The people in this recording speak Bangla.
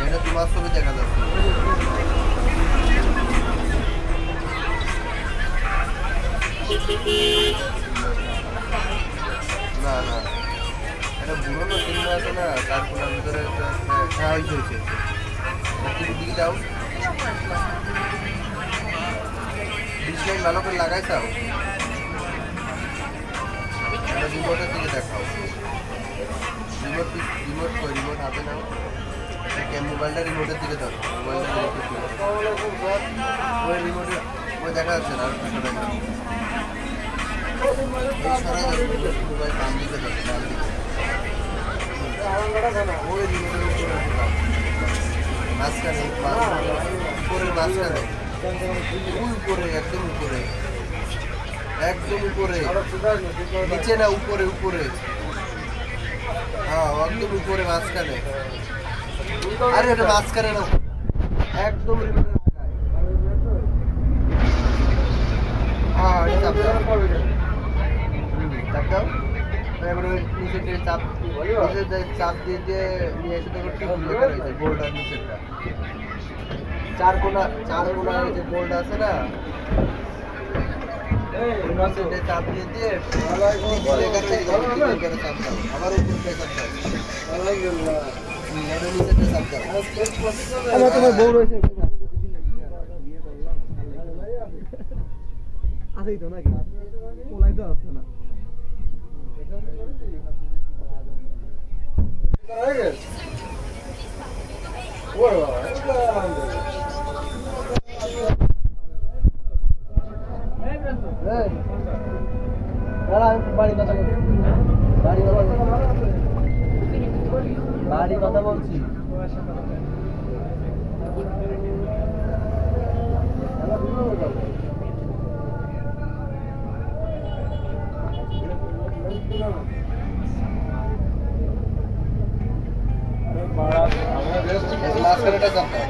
এটা তোমার ছবি দেখা যাচ্ছে। না না, এটা পুরোনো সিনেমা আছে না, তারপর ভিতরে হ্যাঁ হয়েছে। তুমি দিকে যাও, ডিসলাইন ভালো করে লাগাইছাও, রিমোটের দিকে দেখাও। রিমোট হাতে নাও, মোবাইলটা রিমোটের দিকে দাও, মোবাইলটা ওই রিমোটে ওই দেখা যাচ্ছে না, মোবাইল ডান দিকে দাও, ডান দিকে ওই রিমোটের উপরে মাঝখানে, উপরের মাঝখানে, উপরে একদম উপরে, একদম উপরে, নিচে না, উপরে উপরে, হ্যাঁ একদম উপরে মাঝখানে। আরে এটা মাঝখানে না, একদম হ্যাঁ চাপ দাও, চাপ দিয়ে দিয়ে নিয়ে এসে দেখো বোর্ডার নিচেরটা, চার কোনা যে বোর্ড আছে না, চাপ দিয়ে দিয়ে চাপ দাও, আবার উপরে চাপ দাও, চাপ দাও। তোমার বউ রয়েছে আছেই তো নাকি, ওলাই তো আসছে না। বাড়ি কথা বলছি। মাঝখানেটা চাপ দাও।